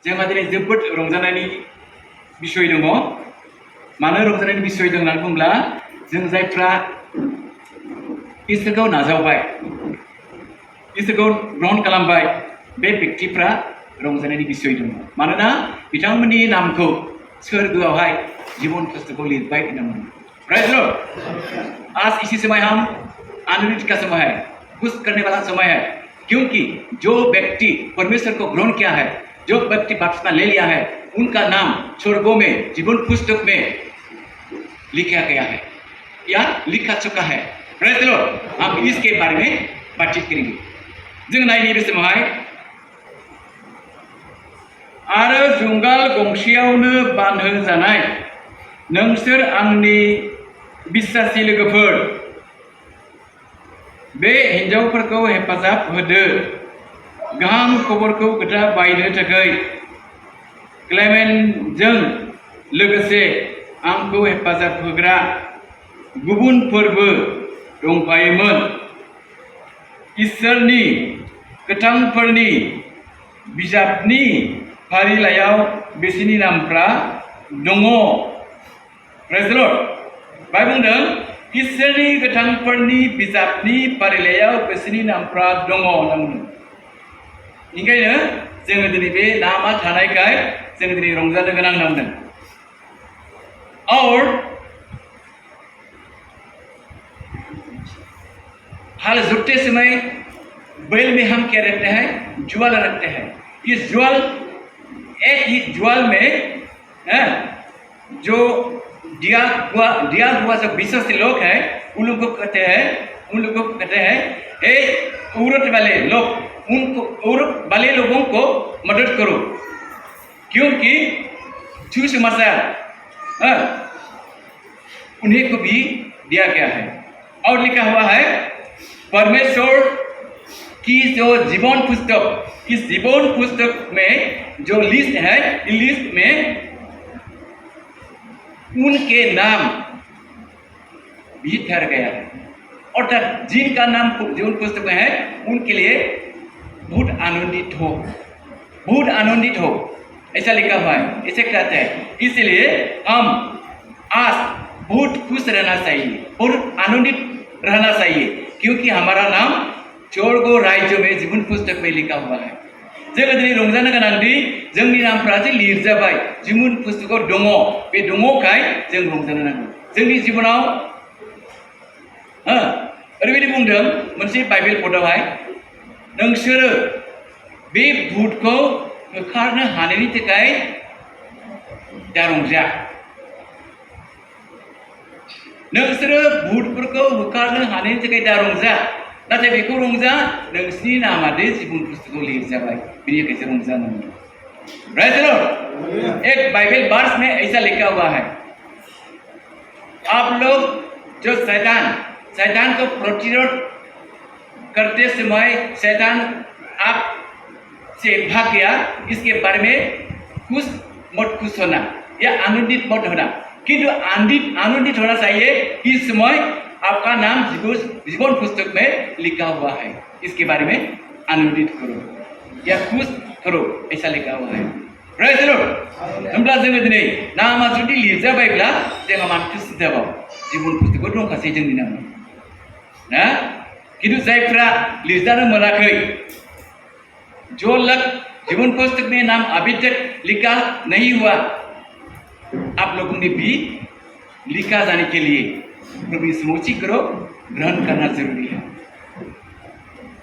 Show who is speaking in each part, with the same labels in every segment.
Speaker 1: जोंहा दिनै जोबोद रंजानायनि बिसय दङ। मानो रंजानायनि बिसय दं होननानै बुङोब्ला जों जायफ्रा इसोरखौ नाजावबाय, इसोरखौ ग्रहण खालामबाय, बे व्यक्तिफ्रा रंजानायनि बिसय दङ। मानोना बिथांमोननि नामखौ सोरगोआवहाय जीवन पुस्तकाव लिरबाय होननानै। Praise the Lord. आज इसी समय हम आनंदित का समय है, खुश करने वाला समय है, क्योंकि जो व्यक्ति परमेश्वर को ग्रहण किया है, जो व्यक्ति बपतिस्मा ले लिया है, उनका नाम स्वर्गों में जीवन पुस्तक में लिखा गया है या लिखा चुका है। Praise the Lord. हम इसके बारे में बातचीत करेंगे। जों नायनि बे समावहाय आरो जुंगाल गंसेयावनो बानहो जानाय नोंसोर आंनि बिश्वासी लोगोफोर, बे हिन्जावफोरखौ हेफाजाब होदो, गाहाम खबरखौ खोथा बायनो थाखाय क्लेमेन्टजों लोगोसे आंखौ हेफाजाब होग्रा गुबुनफोरबो दंफायोमोन। इसोरनि गोथांफोरनि बिजाबनि फारिलाइयाव बिसोरनि नामफ्रा दङ। Praise the Lord. बाय बुंदों इसोरनि गोथांफोरनि बिजाबनि फारिलाइयाव बिसोरनि नामफ्रा दङ होनना बुंदों। ओंखायनो जोङो दिनै बे नामा थानायखाय जों दिनै रंजानो गोनां होनना बुंदों। और हाल जुटते समय बैल में हम क्या रखते हैं? ज्वाल रखते हैं। इस ज्वाल, एक ही ज्वाल में जो दिया हुआ जो विश्वासी लोग हैं, उन लोगों को कहते हैं हे औरत वाले लोग, उनको औरत वाले लोगों को मदद करो, क्योंकि सुसमाचार उन्हें को भी दिया गया है। और लिखा हुआ है परमेश्वर की जो जीवन पुस्तक, इस जीवन पुस्तक में जो लिस्ट है, इस लिस्ट में उनके नाम भी ठहर गया है। अर्थात जिनका नाम जीवन पुस्तक में है, उनके लिए बहुत आनंदित हो, बहुत आनंदित हो, ऐसा लिखा हुआ है। इसे कहते हैं। इसलिए हम आज बहुत खुश रहना चाहिए, बहुत आनंदित रहना चाहिए, क्योंकि हमारा नाम स्वर्ग राज्य में जीवन पुस्तक में लिखा हुआ है। जोङो दिनै रंजानो गोनांदि जोंनि नामफ्रा जे लिरजाबाय, जीवन पुस्तकाव दङ। बे दङखाय जों रंजानो नांगौ। जोंनि जिबनाव ओरैबायदि बुंदों मोनसे बाइबेल पदआवहाय, नोंसोरो बे भुतखौ होखारनो हानायनि थाखाय दा रंजा। नोंसोरो भुतफोरखौ होखारनो हानायनि थाखाय दा रंजा, नाथाय बेखौ रंजा नोंसिनि नामा दे जीवन पुस्तकाव लिरजाबाय, बेनि थाखायसो रंजानांगौ। Praise the Lord. एक बाइबल वर्स में ऐसा लिखा हुआ है, आप लोग जो शैतान को प्रतिरोध करते समय शैतान आप से भाग गया, इसके बारे में मत खुश होना या आनंदित मत होना, किंतु आनंदित होना चाहिए। इस समय आपका नाम जीवन पुस्तक में लिखा हुआ है, इसके बारे में आनंदित करो या खुश करो, ऐसा लिखा हुआ है। Praise the Lord. होमब्ला जोङो दिनै नामा जुदि लिरजाबायब्ला जोंहा मानो खुसि जाबाव? जीवन पुस्तकाव दंखासै जोंनि नामा ना। किंतु जायफ्रा लिरजानो मोनाखै, जो लोग जीवन पुस्तक में नाम अभी तक लिखा नहीं हुआ, आप लोगों ने भी लिखा जाने के लिए प्रभु यीशु मसीह को ग्रहण करना जरूरी है।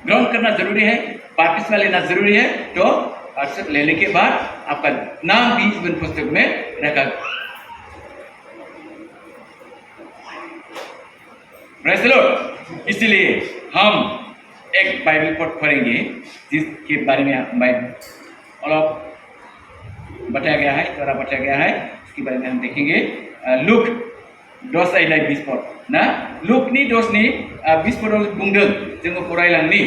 Speaker 1: ग्रहण करना जरूरी है, बपतिस्मा लेना जरूरी है। तो बपतिस्मा लेने के बाद आपका नाम भी जीवन पुस्तक में रखा। Praise the Lord. इसलिए हम एक बाइबल पढ़ पढ़ेंगे जिसके बारे में अलग बताया गया है, थोड़ा बताया गया है, इसके बारे में हम देखेंगे। लुक 10:20 पद ना, लुकनि 10:20 पदाव बुंदों, जोङो फरायलांनि।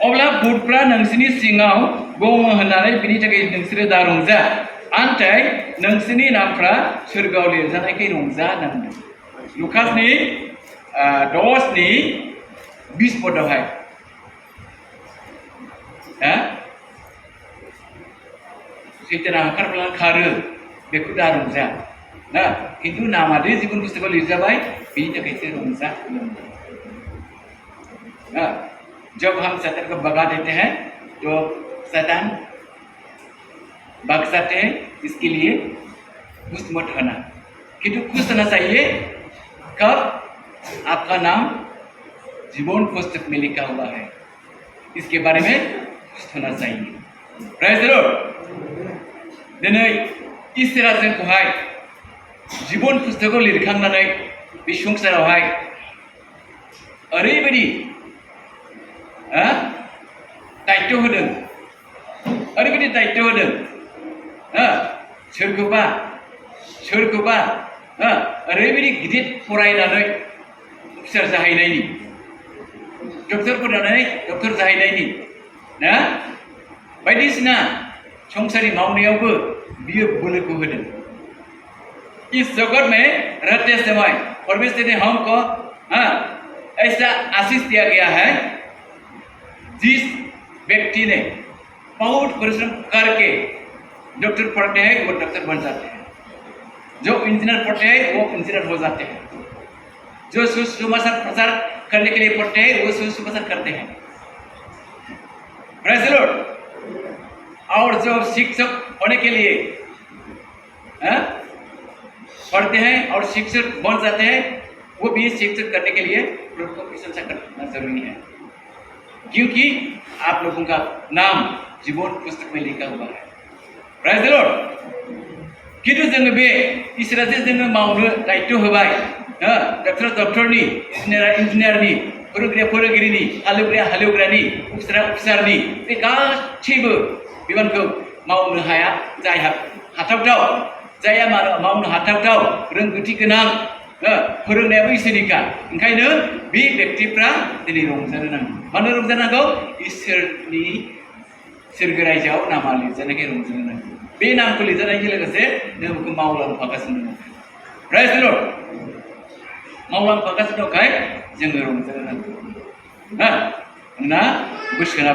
Speaker 1: अब्ला भुतफ्रा नोंसोरनि सिङाव दङ होननानै बिनि थाखाय नोंसोरो दा रंजा, नाथाय नोंसोरनि नामफ्रा सोरगोआव लिरजानायखाय रंजा होनना बुंदों। लुकासनि 10:20 पदावहाय सैताना ओंखारब्लानो खारो बेखौ दा रंजा ना किन्तु नामादि जीवन पुस्तकाव लिरजाबाय बिनि थाखायसो रंजा जब हम शैतान को भगा देते हैं तो शैतान भाग जाते हैं इसके लिए खुश मत होना किंतु खुश होना चाहिए कब आपका नाम जीवन पुस्तक में लिखा हुआ है इसके बारे में खुश होना चाहिए प्रेज द लॉर्ड दिनै इसोरा जोंखौहाय जीवन पुस्तकाव लिरखांनानै बे संसारावहाय ओरैबायदि दायित्व होदों ओरैबायदि दायित्व होदों सोरखौबा ओरैबायदि गिदिर फरायनानै अफिसार जाहैनायनि डक्टर फरायनानै डक्टर जाहैनायनि ना बायदिसिना संसारनि मावनायावबो बियो बोलोखौ होदों इस जगत में रहते समय परमेश्वर ने हमको ऐसा आशीष दिया गया है जिस व्यक्ति ने बहुत परिश्रम करके डॉक्टर पढ़ते हैं वो डॉक्टर बन जाते हैं जो इंजीनियर पढ़ते हैं वो इंजीनियर हो जाते हैं जो सुसमाचार प्रचार करने के लिए पढ़ते हैं वो सुसमाचार करते हैं प्रेज़ द लॉर्ड और जो शिक्षक होने के लिए पढ़ते हैं और शिक्षक बन जाते हैं वो भी शिक्षक करने के लिए प्रभु को प्रशंसा करना जरूरी है क्योंकि आप लोगों का नाम जीवन पुस्तक में लिखा हुआ है प्रेज़ द लॉर्ड किन्तु जोङो बे इसोरा जे जोंनो मावनो दायित्व होबाय डक्टरनि इन्जिनियारनि फोरोंगिरिया फोरोंगिरिनि हालेवग्राया हालेवग्रानि अफिसारा अफिसारनि बे गासैबो बिबानखौ मावनो हाया जायहा हाथावथाव जायहा मावनो हाथावथाव रोंगौथि गोनां फोरोंनायाबो इसोरनिखा ओंखायनो बे व्यक्तिफ्रा दिनै रंजानो नांगौ मानो रंजानांगौ इसोरनि सोरगो रायजोआव नामा लिरजानायखाय रंजानो नांगौ बे नामखौ लिरजानायजों लोगोसे नों बेखौ मावलांफागासिनो दङ प्रेज़ द लॉर्ड मावलांफागासिनो दंखाय जोङो रंजानो नांगौ ना बोसोना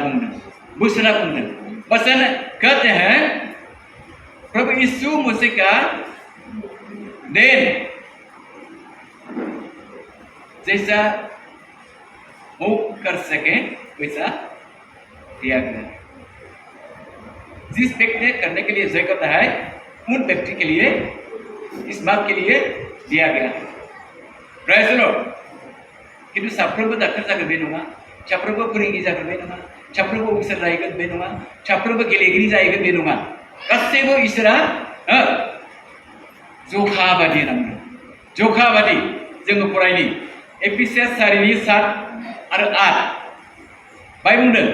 Speaker 1: बुंदों वचन कहते हैं प्रभु यीशु मसीह का दिन जैसा वो कर सके वैसा दिया गया जिस व्यक्ति ने करने के लिए जय करता है उन व्यक्ति के लिए इस बात के लिए दिया गया है प्रेज़ द लॉर्ड किन्तु साफ्रोमबो डाक्टर जागोन बे नङा साफ्रोमबो फोरोंगिरि जागोन बे नङा साफ्रोमबो अफिसार जाहैगोन बे नङा साफ्रोमबो गेलेगिरि जाहैगोन बे नङा गासैबो इसोरा जखा बादि नांगौ जखा बादि जोङो फरायनि एफिसियास 4:7 आरो 8 बाय बुंदों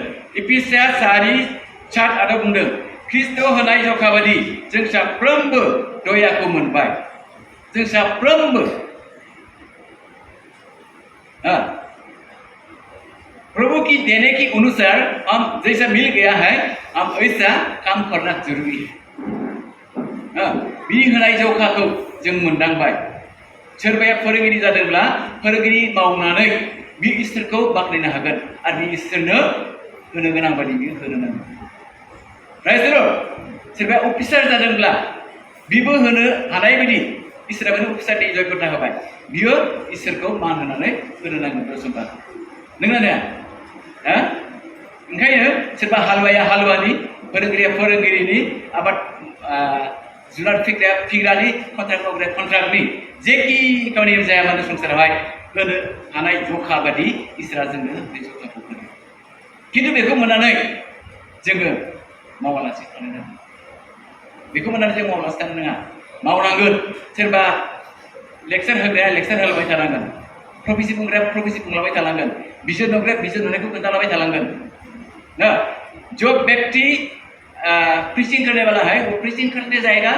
Speaker 1: एफिसियास 4:7 बुंदों ख्रिस्ट' होनाय जखा बादि जों साफ्रोमबो दयाखौ मोनबाय जों साफ्रोमबो प्रभु की देने के अनुसार हम जैसा मिल गया है हम ऐसा काम करना जरूरी है बि होनाय जखाखौ जों मोनदांबाय सोरबाया फोरोंगिरि जादोंब्ला फोरोंगिरि मावनानै बि इसोरखौ बाख्नायनो हागोन आरो बि इसोरनो होनो गोनां बादि बियो होनो नांगोन प्रेज़ द लॉर्ड सोरबाया अफिसार जादोंब्ला बिबो होनो हानाय बायदि इसोरा बेनो अफिसारनि जयगता होबाय बियो इसोरखौ मान होनानै होनो नांगोन दसमबा नोंना नङा ओंखायनो सोरबा हालुवाया हालुवानि फोरोंगिरिया फोरोंगिरिनि आबाद जुनार फिग्राया फिग्रानि कन्ट्राक्ट मावग्राया कन्ट्राक्टनि जेखि खामानि जाया मानो संसारावहाय होनो हानाय जखा बादि इसोरा जोंनो बे जखाखौ होयो किन्तु बेखौ मोननानै जोङो मावालासे थानो नाङा बेखौ मोननानै जों मावालासे थानो नाङा मावनांगोन सोरबा लेक्सार होग्राया लेक्सार होलांबाय थानांगोन प्रफेसि बुंग्राया प्रफेसि बुंलांबाय थानांगोन बिजों होग्राया बिजों होनायखौ खोन्थालांबाय थानांगोन ना जो व्यक्ति प्रीचिंग करने वाला है वो प्रीचिंग करते जाएगा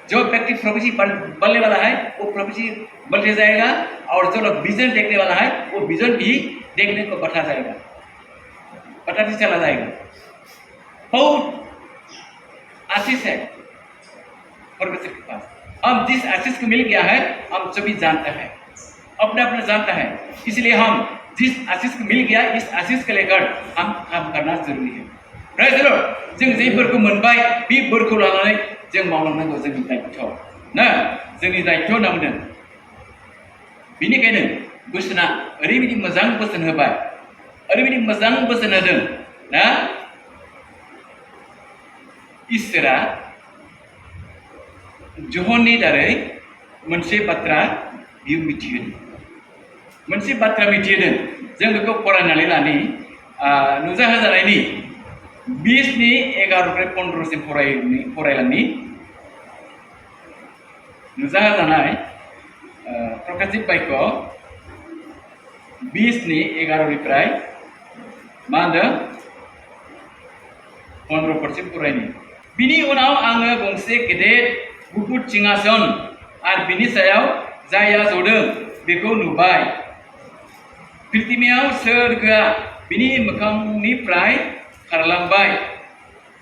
Speaker 1: जो व्यक्ति प्रोफेसी बोलने वाला है वो प्रोफेसी बोलते जाएगा और जो लोग विजन देखने वाला है वो विजन भी देखने को बताते चला जाएगा बहुत आशीष है परमेश्वर के पास हम जिस आशीष को मिल गया है हम सभी जानते हैं अपना अपना जानता है इसलिए हम जिस आशीष को मिल गया इस आशीष को लेकर हम काम करना जरूरी है Praise the Lord. जों जे बोरखौ मोनबाय बे बोरखौ लानानै जों मावलांनांगौ जोंनि दायित्व ना जोंनि दायित्व होनना बुंदों बेनिखायनो बोसोना ओरैबायदि मोजां बोसोन होबाय ओरैबायदि मोजां बोसोन होदों ना इसोरा जहननि दारै मोनसे बाथ्रा बियो मिथिहोदों मोनसे बाथ्रा मिथिहोदों जों बेखौ फरायनानै लानि नुजाहोजानायनि 20 11 15 सिम फरायलांनि नुजाहोजानाय प्रकाशित बाक्य 20 11 निफ्राय मा होनदों 15 सिम फरायनि बिनि उनाव आङो गंसे गेदेर गुफुर सिंहासन आरो बिनि सायाव जायहा जदों बेखौ नुबाय पृथ्वीयाव सोरगोआ बिनि मोखांनिफ्राय खारलांबाय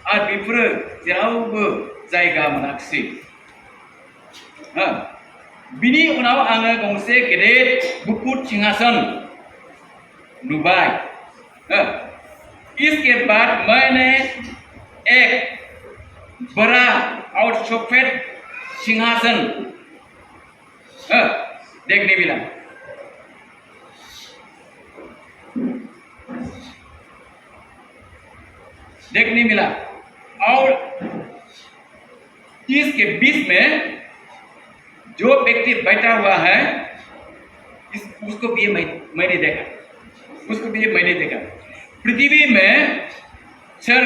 Speaker 1: आरो बेफोरो जेरावबो जायगा मोनाखिसै बिनि उनाव आङो गंसे गेदेर गुफुर सिंहासन नुबाय इसके बाद मैंने एक बड़ा और सफेद सिंहासन देखने मिला और इसके बीच में जो व्यक्ति बैठा हुआ है उसको भी मैंने देखा पृथ्वी में सर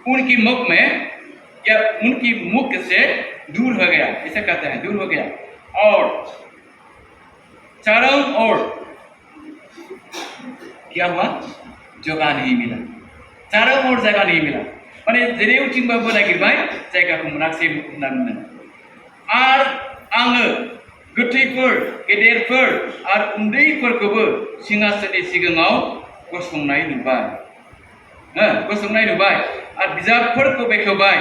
Speaker 1: उनकी मुख में या उनकी मुख से दूर हो गया ऐसा कहते हैं दूर हो गया और चारों ओर क्या हुआ जगह नहीं मिला चारों ओर जगह नहीं मिला माने जेरैथिंबाबो नागिरबाय जायगाखौ मोनाखिसै होनना बुंदों आरो आङो गोथैफोर गेदेरफोर आरो उन्दैफोरखौबो सिंहासननि सिगाङाव गसंनाय नुबाय आरो बिजाबफोरखौ बेखेवबाय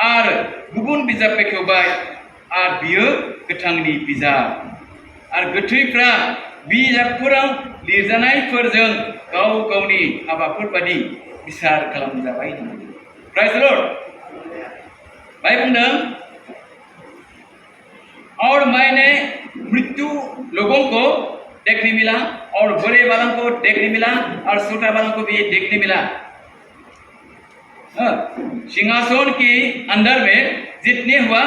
Speaker 1: आरो गुबुन बिजाब बेखेवबाय आरो बियो गोथांनि बिजाब आरो गोथैफ्रा बिजाबफोराव लिरजानायफोरजों गाव गावनि हाबाफोर बादि बिसार खालामजाबाय प्राइज द लर्ड भाई बुंदों और मैंने मृत्यु लोगों को देखने मिला और बड़े वालों को देखने मिला और छोटा वालों को भी देखने मिला सिंहासन के अंदर में जितने हुआ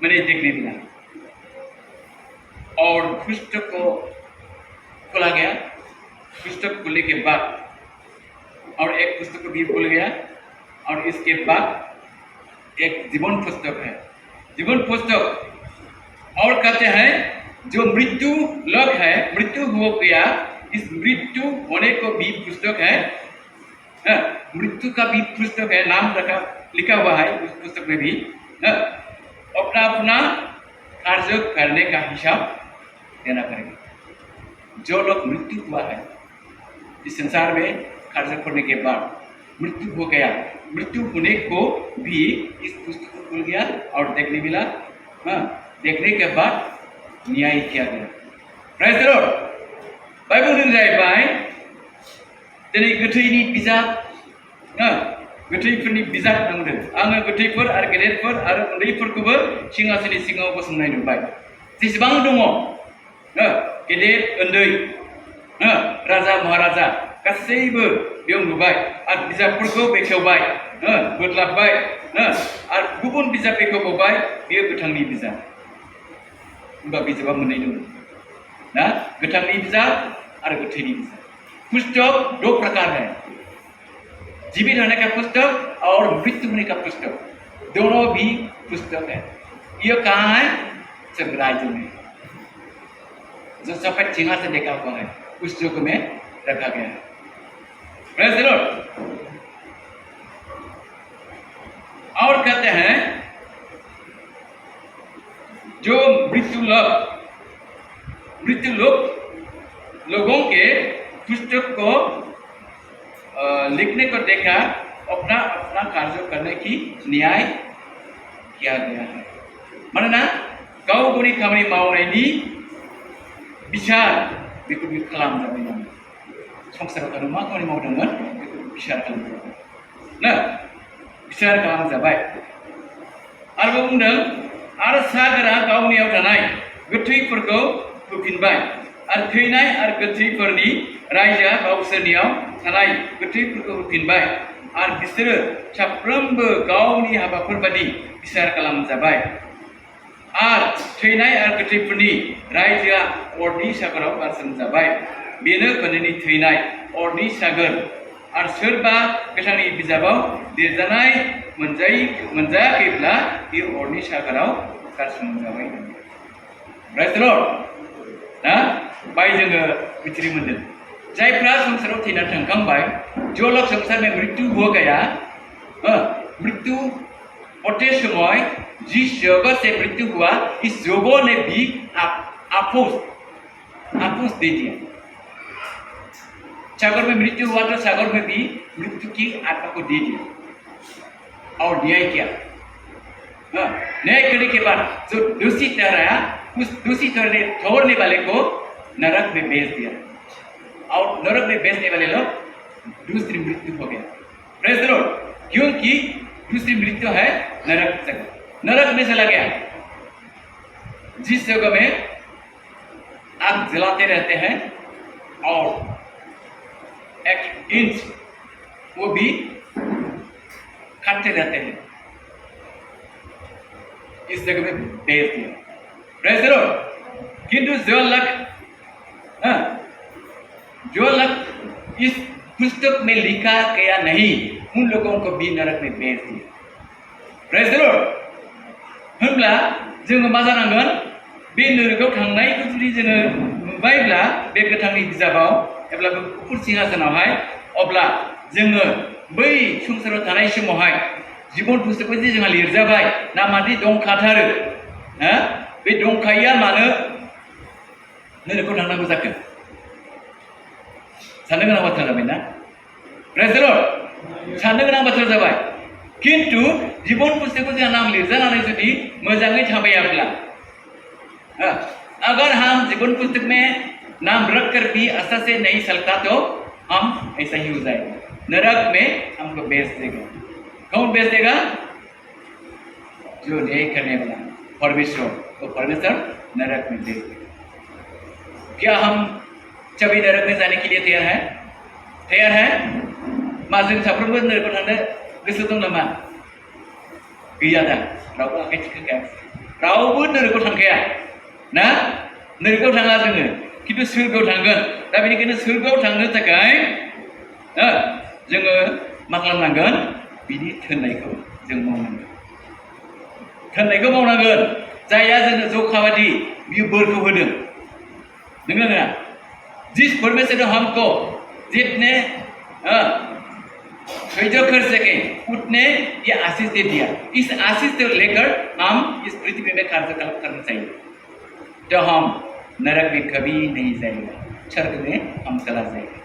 Speaker 1: मैंने देखने मिला और पुस्तक को खोला गया पुस्तक खुलने के बाद और एक पुस्तक भी खुल गया और इसके बाद एक जीवन पुस्तक है जीवन पुस्तक और कहते हैं जो मृत्यु लोक है मृत्यु हो गया इस मृत्यु होने को भी पुस्तक है मृत्यु का भी पुस्तक है नाम लिखा हुआ है उस पुस्तक में भी अपना अपना कार्य करने का हिसाब देना पड़ेगा जो लोग मृत्यु हुआ है इस संसार में कार्य करने के बाद मृत्यु हो गया मृत्यु होने को भी इस पुस्तक को खुल गया और देखने मिला देखने के बाद न्याय किया गया प्राइज द लर्ड बाइबल जों जाहैबाय दिनै गोथैनि बिजाब गोथैफोरनि बिजाब नांदों आङो गोथैफोर आरो गेदेरफोर आरो उन्दैफोरखौबो सिंहासननि सिगाङाव गसंनाय नुबाय जेसेबां दङ गेदेर उन्दै राजा महाराजा गासैबो बेयाव नुबाय आरो बिजाबफोरखौ बेखेवबाय बोदलाबबाय आरो गुबुन बिजाब बेखेवबावबाय बेयो गोथांनि बिजाब होनबा बिजाबा मोननै दङ ना गोथांनि बिजाब और गोथैनि बिजाब पुस्तक 2 प्रकार है जीवित होने का पुस्तक और मृत्यु होने का पुस्तक दोनों भी पुस्तक है ये कहाँ है स्वर्ग राज्य में जो सफेद सिंहासन देखा हुआ है उस युग में रखा गया है प्रेज़ द लॉर्ड और कहते हैं जो मृत्यु लोग लोगों के पुस्तक को लिखने को देखा अपना अपना कार्य करने की न्याय किया गया है मानोना गाव गावनि खामानि मावनायनि बिचार बेखौ खालामजाबाय संसाराव थानो मा खामानि मावदोंमोन बेखौ बिसार खालामजाबाय ना बिसार खालामजाबाय आरोबाव बुंदों आरो सागोरा गावनियाव थानाय गोथैफोरखौ होफिनबाय आरो थैनाय आरो गोथैफोरनि रायजोआ गावसोरनियाव थानाय गोथैफोरखौ होफिनबाय आरो बिसोरो साफ्रोमबो गावनि हाबाफोर बायदि बिसार खालामजाबाय आरो थैनाय आरो गोथैफोरनि रायजोआ अरनि सागोराव गारसोमजाबाय बेनो खोनोनि थैनाय अरनि सागोर आरो सोरबा गोथांनि बिजाबाव लिरजानाय मोनजायाखैब्ला बे अरनि सागोराव गारसोमजाबाय प्रेज द लर्ड ना बाय जोङो मिथिनो मोनदों जायफ्रा संसाराव थैनानै थांखांबाय जो लोग संसार में मृत्यु हो गया मृत्यु होते समय जिस जगह से मृत्यु हुआ इस जगह ने भी आफूस दे दिया सागर में मृत्यु हुआ तो सागर में भी मृत्यु की आत्मा को दे दिया और न्याय किया न्याय करने के बाद जो दोषी ठहराया उस दोषी ठहरने वाले को नरक में भेज दिया और नरक में भेजने वाले लोग दूसरी मृत्यु हो गया प्रेज द लॉर्ड क्योंकि दूसरी मृत्यु है नरक में चला गया जिस जगह में आग जलाते रहते हैं और 1 इंच वो भी खाते रहते हैं इस जगह में भेज दिया प्रेज द लॉर्ड किंतु जो लग इस पुस्तक में लिखा गया नहीं उन लोगों को भी नरक में भेज दिया प्रेज द लॉर्ड होनब्ला जोङो मा जानांगोन बे नरकआव थांनायखौ जुदि जोङो नुबायब्ला बे गोथांनि बिजाबाव एब्लाबो गुफुर सिंहासनावहाय अब्ला जोङो बै संसाराव थानाय समावहाय जीवन पुस्तकआव जे जोंहा लिरजाबाय नामादि दंखाथारो बे दंखायिया मानो नरकआव थांनांगौ जाखो साननो गोनां बाथ्रा जाबाय ना प्रेज द लॉर्ड साननो गोनां बाथ्रा जाबाय किन्तु जीवन पुस्तकआव जोंहा नाम लिरजानानै जुदि मोजाङै थाबायाब्ला अगर हम जीवन पुस्तक में नाम रख कर भी अच्छा से नहीं चलता तो हम ऐसा ही हो जाएगा नरक में हमको भेज देगा कौन भेज देगा जो न्याय करने वाला परमेश्वर तो परमेश्वर नरक में भेज देगा क्या हम सभी नरक में जाने के लिए तैयार है मा जों साफ्रोमबो नरकआव थांनो गोसो दं नामा गैया दा रावबो आखाइ थिखोखाया रावबो नरकआव थांखाया ना नरकआव थाङा जोङो किन्तु सोरगोआव थांगोन दा बेनिखायनो सोरगोआव थांनो थाखाय जोङो मा खालामनांगोन बिनि थिननायखौ जों मावनांगोन जायहा जोंनो जखा बादि बियो बोरखौ होदों नंगौ ना जिस परमेश्वर ने हमको जितने धैर्य कर सके उतने ये आशीष दे दिया इस आशीष को लेकर हम इस पृथ्वी में कार्यकलाप करना चाहिए तो हम नरक में कभी नहीं जाएगा स्वर्ग में हम चला जाएगा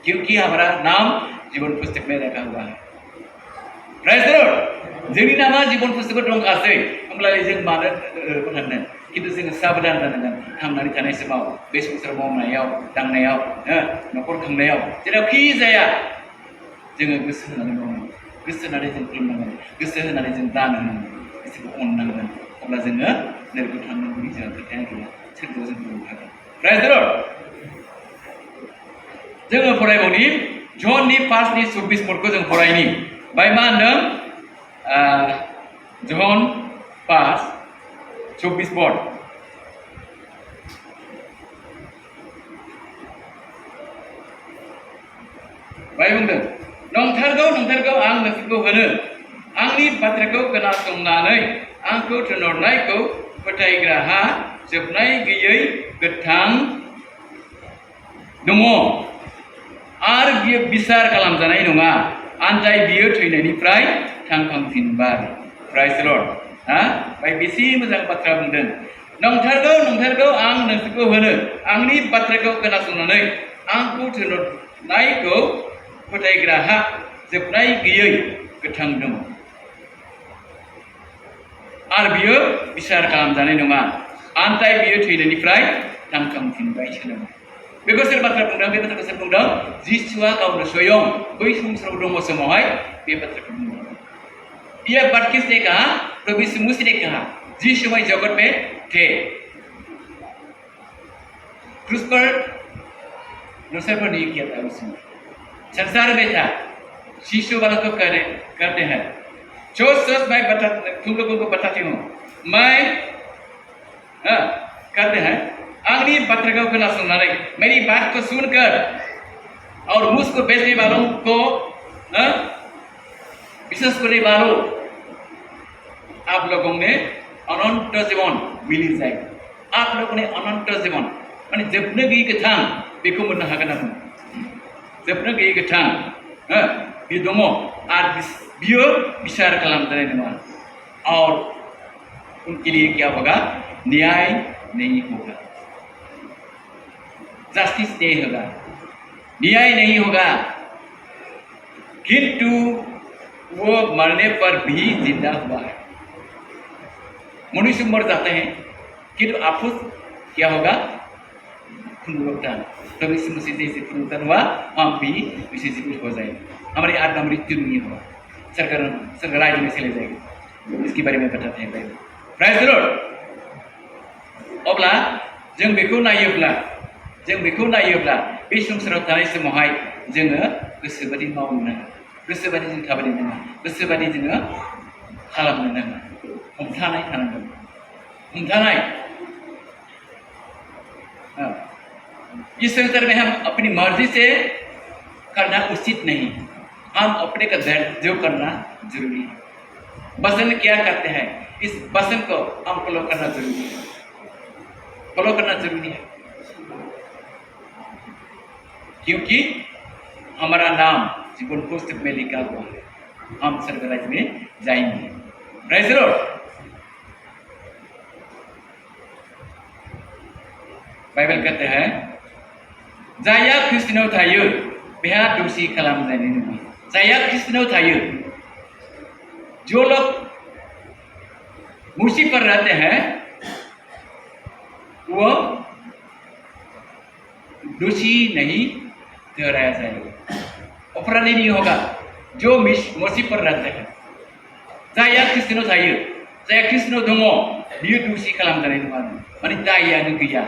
Speaker 1: क्योंकि हमारा नाम जीवन पुस्तक में रखा हुआ है प्रेज द लॉर्ड जोंनि नामा जीवन पुस्तकाव दंखासै होमब्लालाय जों मानो नरकआव थांनो किन्तु जोङो साबधान जानांगोन थांनानै थानाय समाव बे संसार मावनायाव दांनायाव न'खर खांनायाव जेरावखि जाया जोङो गोसो होनानै मावनांगोन गोसो होनानै जों खुलुमनांगोन गोसो होनानै जों दान होनांगोन गोसोखौ अननांगोन अब्ला जोङो नरकआव थांनांगौनि जोंहा खोथायानो गैया सोरगोआव जों खुलुमनो हागोन प्रेज द लॉर्ड जोङो फरायबावनि ज'ननि 5:24 पदखौ जों फरायनि बाय मा होनदों ज'न 5:24 पद बाय बुंदों नंथारगौ आं नोंसोरखौ होनो आंनि बाथ्राखौ खोनासंनानै आंखौ थिनहरनायखौ फोथायग्राहा जोबनाय गैयै गोथां दङ आरो बियो बिसार खालामजानाय नङा आन्जाय बियो थैनायनिफ्राय थांखांफिनबाय प्रेज द लर्ड बाय बेसे मोजां बाथ्रा बुंदों नंथारगौ आं नोंसोरखौ होनो आंनि बाथ्राखौ खोनासंनानै आंखौ थिनहरनायखौ फोथायग्राहा जोबनाय गैयै गोथां दङ आरो बियो बिसार खालामजानाय नङा आन्थाय बियो थैनायनिफ्राय थांखांफिनबाय सोलोङो बेखौ सोर बाथ्रा बुंदों बे बाथ्राखौ सोर बुंदों जिसुआ गावनो स्वयं बै संसाराव दङ समावहाय बे बाथ्राखौ बुंदों यह बात किसने कहा प्रभु यीशु मसीह ने कहा जिस समय जगत में थे क्रूस पर नशा पर नहीं किया था उसने संसार में था शिशु वालों को करते हैं जो सच मैं तुम लोगों को बताती हूँ मैं करते हैं आखिरी पत्रिका को ना सुनना नहीं मेरी बात को सुनकर और मुझको बेचने वालों को विश्वास करने वालों आप लोगों ने अनंत जीवन मिल जाएगा आप लोगों ने अनंत जीवन माने जोबनो गैयै गोथां बेखौ मोननो हागोन आरो जोबनो गैयै गोथां बे दङ आरो बियो बिसार खालामजानाय नङा और उनके लिए क्या होगा न्याय नहीं होगा जस्टिस नहीं होगा न्याय नहीं होगा किंतु वो मरने पर भी जिंदा हुआ है मनुष्य मर जाते हैं किंतु आपको क्या होगा पुनरुत्थान तब यीशु मसीह जैसे पुनरुत्थान हुआ हम भी उसी जीवित हो जाएंगे हमारी आत्मा मृत्यु नहीं होगा स्वर्ग राज्य में चले जाएंगे इसके बारे में बताते हैं बाइबल प्राइज द लॉर्ड अब्ला जों बेखौ नायोब्ला बे संसाराव थानाय समावहाय जोङो गोसोबादि मावनो नाङा गोसोबादि जों थाबायनो नाङा गोसोबादि जोङो खालामनो नाङा हमथानाय थानांगोन हमथानाय इस संसार में हम अपनी मर्जी से करना उचित नहीं हम अपने का जो करना जरूरी है वचन क्या करते हैं इस वचन को हम फॉलो करना जरूरी है फॉलो करना जरूरी है क्योंकि हमारा नाम जीवन पुस्तक में लिखा हुआ है हम स्वर्ग राज्य में जाएंगे प्रेज़ द लॉर्ड बाइबल कहते हैं जाया क्रिस्टियानाव थायो बेहा दोषी खालामजानाय नङा जाया क्रिस्टियानाव थायो जो लोग मूर्ति पर रहते हैं वो दोषी नहीं ठहराया जाएगा अपराधी नहीं होगा जो मूर्ति पर रहते हैं जाया क्रिस्टियानाव थायो जाया क्रिस्टियानाव दङ बियो दोषी खालामजानाय नङा माने दायआनो गैया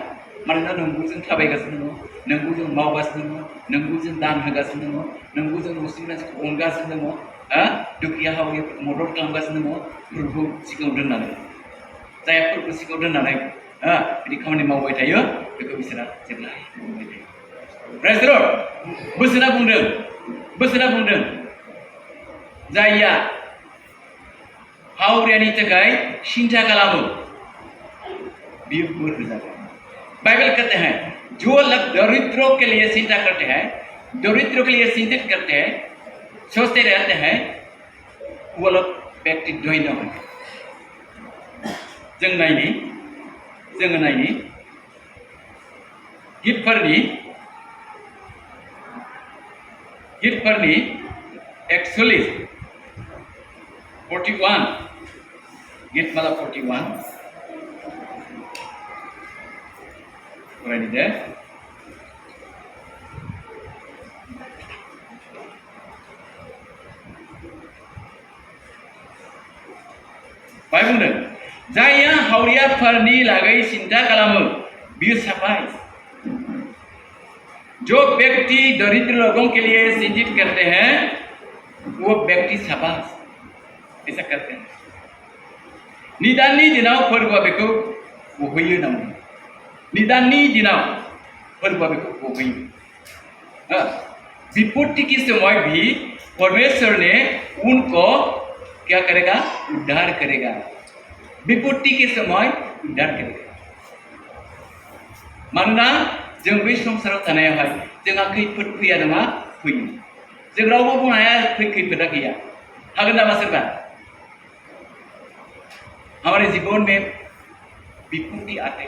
Speaker 1: मानोना नोंगौजों थाबायगासिनो दङ नोंगौजों मावगासिनो दङ नोंगौजों दान होगासिनो दङ नोंगौजों मुस्लिम मानसिखौ अनगासिनो दङ दुखिया हावरियाफोरखौ मदद खालामगासिनो दङ फोरबो सिगाङाव दोननानै जाया फोरबो सिगाङाव दोननानै बिदि खामानि मावबाय थायो बेखौ बिसोरा जेब्लायबो मावबाय थायो प्रेज़ द लॉर्ड बोसोरा बुंदों जायया हावरियानि थाखाय सिन्था खालामो बियो बोर होजागोन बाइबल कहते हैं जो लोग दरिद्रों के लिए चिंता करते हैं दरिद्रों के लिए चिंतित करते हैं सोचते रहते हैं वो लोग व्यक्ति धन्य हैं जों नायनि गितफोरनि 41 गितमाला 41 फरायनि दे बाय बुंदों जाया हावरियाफोरनि लागै सिन्था खालामो बियो साफाय जो व्यक्ति दरिद्र लोगों के लिए चिंतित करते हैं वो व्यक्ति साबास ऐसा करते हैं निदाननि दिनाव फोरबोआ बेखौ बहैयो नामा निदाननि दिनाव फोरबोआ बेखौ बहैयो विपत्ति के समय भी परमेश्वर ने उनको क्या करेगा उद्धार करेगा विपत्ति के समय उद्धार करेगा मानोना जों बै संसाराव थानायावहाय जोंहा खैफोद फैया नङा फैयो जों रावबो बुंनो हाया खैफोदा गैया हागोन नामा सोरबा हमारे जीवन में विपत्ति आते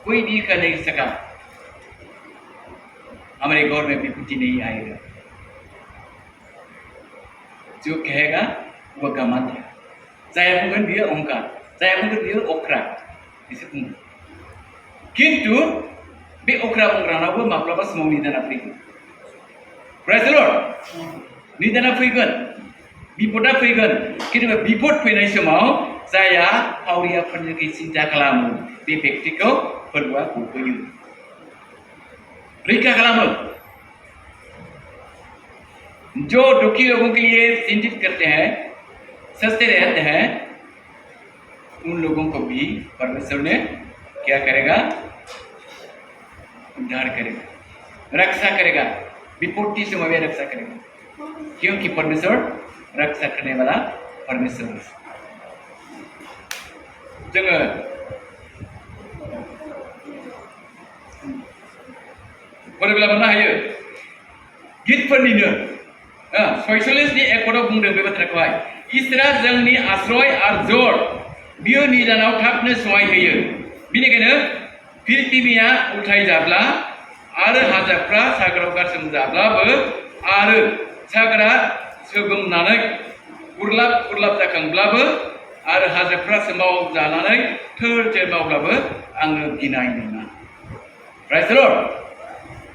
Speaker 1: कोई भी कर नहीं सका हमारे घर में विपत्ति नहीं आएगा जो कहेगा वो गमन है जाया बुंगोन बियो अहंकार जाया बुंगोन बियो अख्रा इसे बुङो किन्तु बे अख्रा बंग्रानावबो माब्लाबा समाव निदाना फैगोन प्रेज द लर्ड निदाना फैगोन बिपदा फैगोन किन्तु बिपद फैनाय समाव जाया हावरियाफोरनि थाखाय सिन्ता खालामो बे व्यक्तिखौ फोरबोआ गहोयो रैखा खालामो जो दुखी लोगों के लिए चिंतित करते हैं सस्ते रहते हैं उन लोगों को भी परमेश्वर ने क्या करेगा उद्धार करेगा रक्षा करेगा विपत्ति से में रक्षा करेगा क्योंकि परमेश्वर रक्षा करने वाला परमेश्वर है जोङो फरायब्ला मोननो हायो गितफोरनिनो 46 एकड़ाव बुंदों बे बाथ्राखौहाय इसोरा जोंनि आश्रय आरो जर बियो निदानाव थाबनो सहाय होयो बेनिखायनो पृथिबिया उल्थाय जाब्ला आरो हाजोफ्रा सागराव गारसोमजाब्लाबो आरो सागरा सोगोमनानै गुरलाब गुरलाब जाखांब्लाबो आरो हाजोफ्रा सोमावजानानै थोर थोर मावब्लाबो आङो गिनाय नङा प्रेज द लर्ड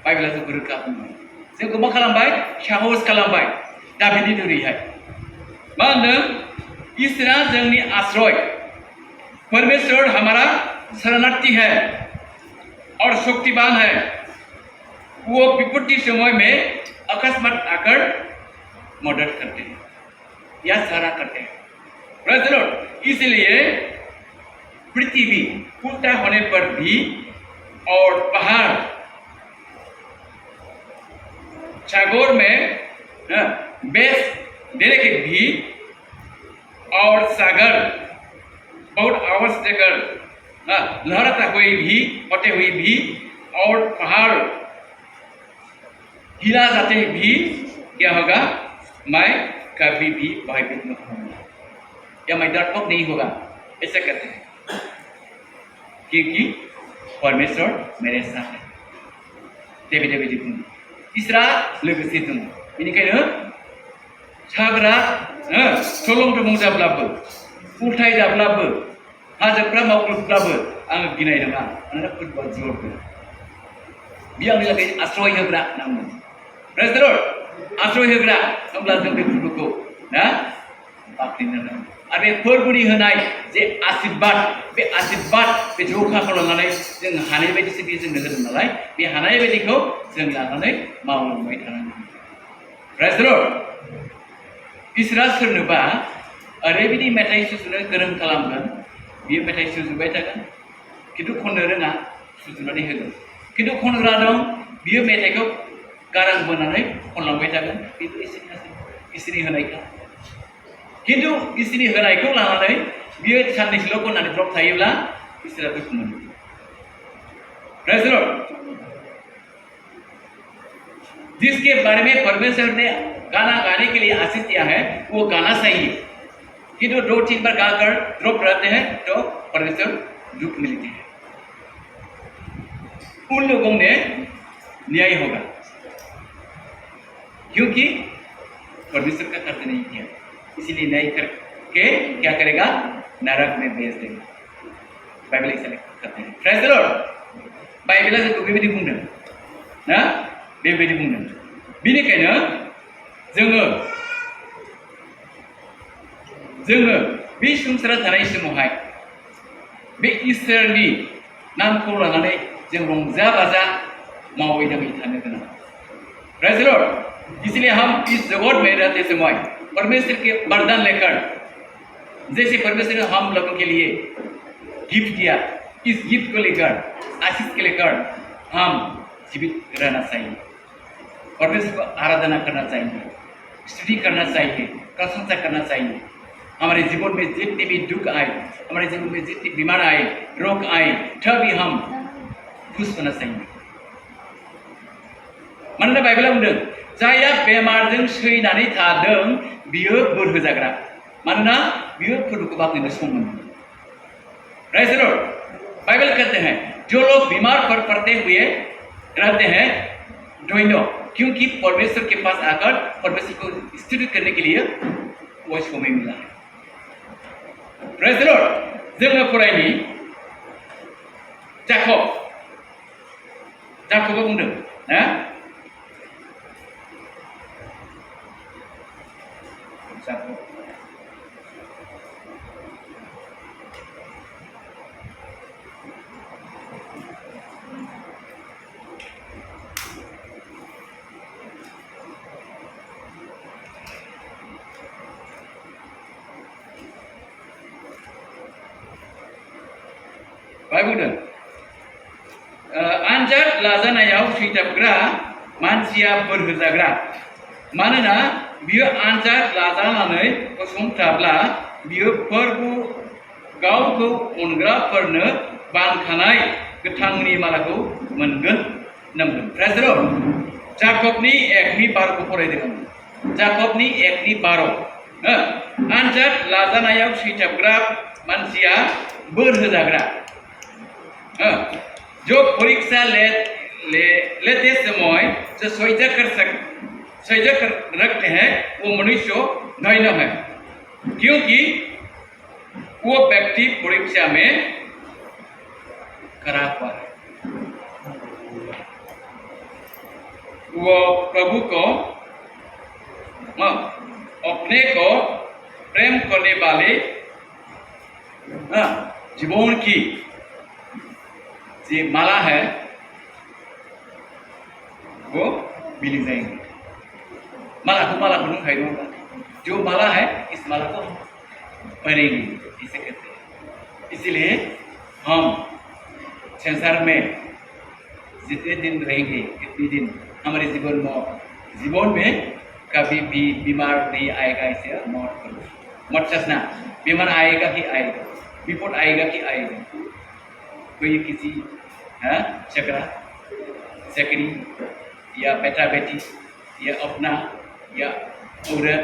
Speaker 1: बाइबेला जोंखौ रोखा बुङो जोंखौ मा खालामबाय साहस खालामबाय दाबिदनि दोरैहाय मा होनदों इसोरा जोंनि आश्रय परमेश्वर हमारा शरणार्थी है और शक्तिवान है वो विपत्ति समय में अकस्मात आकर मदद करते हैं या सहारा करते हैं प्रेज द लॉर्ड इसलिए पृथ्वी उल्टा होने पर भी और पहाड़ सागर में बेस देने के भी और सागर बहुत आवाज देकर लहराता हुए भी होते हुए भी और पहाड़ हिला जाते भी क्या होगा मैं कभी भी भयभीत नहीं होऊंगा या मैं डरपोक नहीं होगा ऐसा कहते हैं क्योंकि परमेश्वर मेरे साथ है बेबायदि बुङो इसोरा लोगोसे दङ बेनिखायनो सागरा सलं दङ जाब्लाबो उल्थाय जाब्लाबो हाजोफ्रा मावग्लुबब्लाबो आङो गिनाय नङा मानोना फोरबोआ जर दङ बियो आंनि थाखाय आश्रय होग्रा होनना बुङो प्रेज द लर्ड आश्रय होग्रा होमब्ला जों बे फोरबोखौ ना बाख्नायनो नांगौ आरो बे फोरबोनि होनाय जे आशीर्बाद बे जखाखौ लानानै जों हानाय बायदिसो बे जोंनो होदों नालाय बे हानाय बायदिखौ जों लानानै मावलांबाय थानांगौ प्रेज द लर्ड इसोरा सोरनोबा ओरैबायदि मेथाइ सुजुनो गोरों खालामगोन बियो मेथाइ सुजुबाय थागोन खिन्थु खननो रोङा सुजुनानै होगोन खिन्थु खनग्रा दं बियो मेथाइखौ गारां बोनानै खनलांबाय थागोन बेबो इसोरनि होनायखा किन्तु इसोरनि होनायखौ लानानै बियो साननैसोल' खननानै द्रप थायोब्ला इसोरा दुखु मोनो प्रेज द लर्ड जिसके बारे में परमेश्वर ने गाना गाने के लिए आशीष दिया है वो गाना सही है किन्तु 2-3 बार गाकर ड्रॉप रहते हैं तो परमेश्वर दुख मिलते हैं उन लोगों ने न्याय होगा क्योंकि परमेश्वर का कर्तव्य नहीं किया इसीलिए न्याय करके क्या करेगा नरक में भेज देगा बाइबल ऐसा कहते हैं प्रेज द लॉर्ड बाइबला जोंखौ बेबायदि बुंदों ना बेबायदि बुंदों बेनिखायनो जोङो बे संसाराव थानाय समावहाय बे इसोरनि नामखौ लानानै जों रंजा बाजा मावै दाङै थानो गोनां प्रेज द लॉर्ड इसलिए हम इस जगत में रहते समय परमेश्वर के वरदान लेकर जैसे परमेश्वर ने हम लोगों के लिए गिफ्ट दिया इस गिफ्ट को लेकर आशीष को लेकर हम जीवित रहना चाहिए परमेश्वर को आराधना करना चाहिए स्तुति करना चाहिए प्रशंसा करना चाहिए हमारे जीवन में जितने भी दुख आए हमारे जीवन में जितनी बीमार आए रोग आए तभी हम खुश होना चाहिए मानोना बाइबला बुंदों जायहा बेमारजों सैनानै थादों बियो बोर होजाग्रा मानोना बियो फोरबोखौ बाख्नायनो सम मोनो प्रेज द लॉर्ड बाइबल कहते हैं जो लोग बीमार पड़ते हुए रहते हैं धन्य क्योंकि परमेश्वर के पास आकर परमेश्वर को स्तुति करने के लिए वो समय मिला है प्रेज द लॉर्ड जोङो फरायनि जाकब जाकबा बुंदों ना जाकब बाय बुंदों आनजाद लाजानायाव सैथाबग्रा मानसिया बोर होजाग्रा मानोना बियो आनजाद लाजानानै गसंथाब्ला बियो फोरबो गावखौ अनग्राफोरनो बानखानाय गोथांनि मालाखौ मोनगोन नंगौ प्रेज द लर्ड जाकबनि 1:12 को फरायदों जाकबनि 1:12 आनजाद लाजानायाव सैथाबग्रा मानसिया बोर होजाग्रा जो परीक्षा लेते समय जो सह्य कर रखते हैं वो मनुष्य धन्य है क्योंकि वो व्यक्ति परीक्षा में खराब हुआ है वो प्रभु को अपने को प्रेम करने वाले जीवन की ये माला है वो मिल जाएंगे माला को नहीं खाएगा जो माला है इस माला को पहनेंगे इसे कहते हैं इसीलिए हम संसार में जितने दिन रहेंगे इतने दिन हमारे जीवन में कभी भी बीमार नहीं आएगा इसे मत सोचना बीमार आएगा कि आएगा विपद आएगा कि आएगा कोई किसी चकरी या बेटा बेटी या अपना या औरत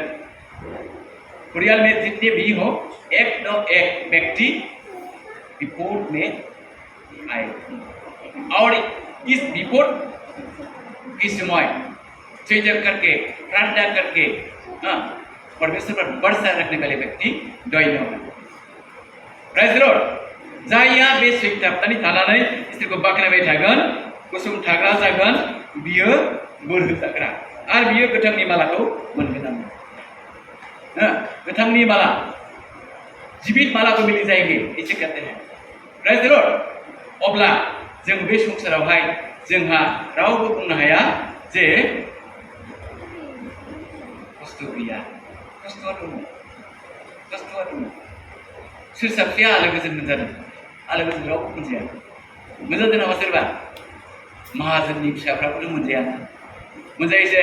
Speaker 1: परिवार में जितने भी हो एक न एक व्यक्ति विपद में आए और इस विपद के समय सैजन करके प्रार्थना करके परमेश्वर पर भरोसा रखने वाले व्यक्ति धन्य है प्रेज द लर्ड जायहा बे सैथाबनानै थानानै इसोरखौ बाख्नायबाय थागोन गसंथाग्रा जागोन बियो बोर होजाग्रा आरो बियो गोथांनि मालाखौ मोनगोन गोथांनि माला जीवित माला को मिल जाएंगे इसे कहते हैं प्रेज द लर्ड अब्ला जों बे संसारावहाय जोंहा रावबो बुंनो हाया जे खस्थ' गैया खस्थ'आ दङ सोर सासेया आलो गोजोन मोनजादों आलो गोजोन रावबो मोनजाया मोनजादों नामा सोरबा माहाजोननि फिसाफ्राबोथ' मोनजायाना मोनजायो जे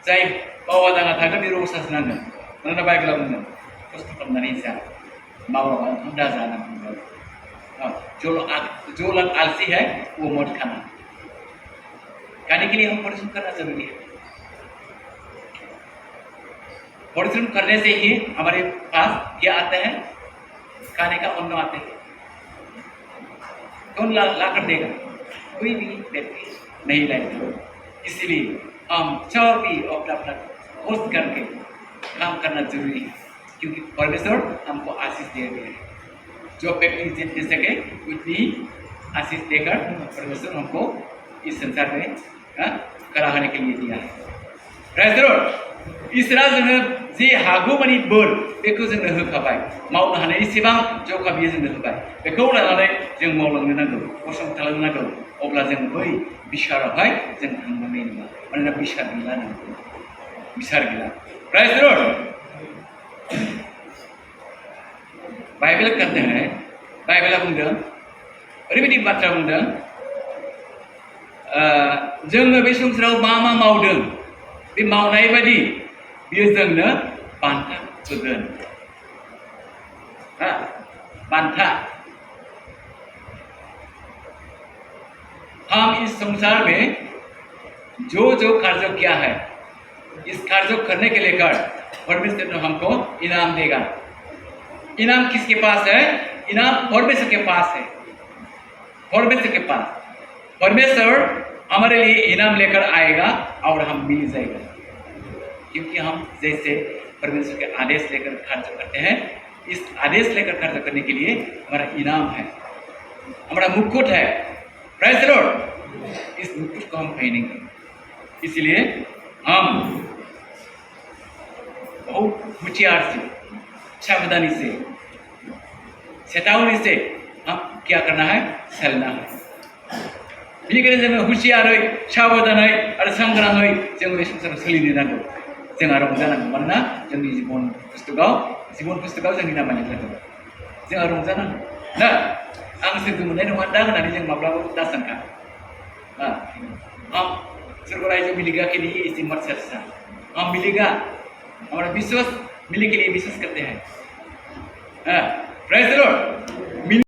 Speaker 1: जाय मावा दाङा थागोन बे रसासो नांगोन मानोना बाइबेला बुङो खस्थ' खालामनानै जा मावाबा ओंखाम दा जाना जो लोग आलसी है वो मत खाना खाने के लिए हम परिश्रम करना जरूरी है परिश्रम करने से ही हमारे पास क्या आता है खाने का अन्न आते हैं कौन ला कर देगा कोई भी व्यक्ति नहीं लाएगा इसलिए हम सब भी अपना अपना कोशिश करके काम करना जरूरी है क्योंकि परमेश्वर हमको आशीष दे रहे हैं जो व्यक्ति जितने सके उतनी आशीष देकर परमेश्वर हमको इस संसार में कराने के लिए दिया है प्रेज द लर्ड इसोरा जोंनो जे हागौमानि बोर बेखौ जोंनो होखाबाय मावनो हानाय एसेबां जखा बियो जोंनो होबाय बेखौ लानानै जों मावलांनो नांगौ गसंथालांनो नांगौ अब्ला जों बै बिसारावहाय जों थांनांनाय नङा मानोना बिसार गैला नांगौ बिसार गैला प्रेज द लर्ड बाइबेल कहते हैं बाइबेला बुंदों ओरैबायदि बाथ्रा बुंदों जोङो बे संसाराव मा मा मावदों बे मावनाय बायदि बियो जोंनो बान्था होगोन बान्था हम इस संसार में जो जो कार्य किया है इस कार्य करने के लेकर परमेश्वर हमको इनाम देगा इनाम किसके पास है इनाम परमेश्वर के पास है परमेश्वर के पास परमेश्वर हमारे लिए इनाम लेकर आएगा और हम मिल जाएगा क्योंकि हम जैसे परमेश्वर के आदेश लेकर खर्च करते हैं इस आदेश लेकर खर्च करने के लिए हमारा इनाम है हमारा मुकुट है प्रेज द लॉर्ड इस मुकुट को हम पहनेंगे। इसलिए हम बहुत होशियार से, सावधानी से, चेतावनी से हम क्या करना है, चलना है। बेनिखायनो जोङो हुसियारै, साबधानै आरो सांग्राङै जों बे संसाराव सोलिनो नांगौ। जोंहा रंजानांगौ, मानोना जोंनि जिबन पुस्तकाव जोंनि नामा लिरजादों। जोंहा रंजानांगौ ना, आं सोरगो मोननाय नङा दा होननानै जों माब्लाबाबो दासानखा। हम स्वर्ग राज्य मिलेगा के लिए इसी मत चर्चा, हम मिलेगा, हमारा विश्वास मिलने के लिए विश्वास करते हैं। Praise the Lord.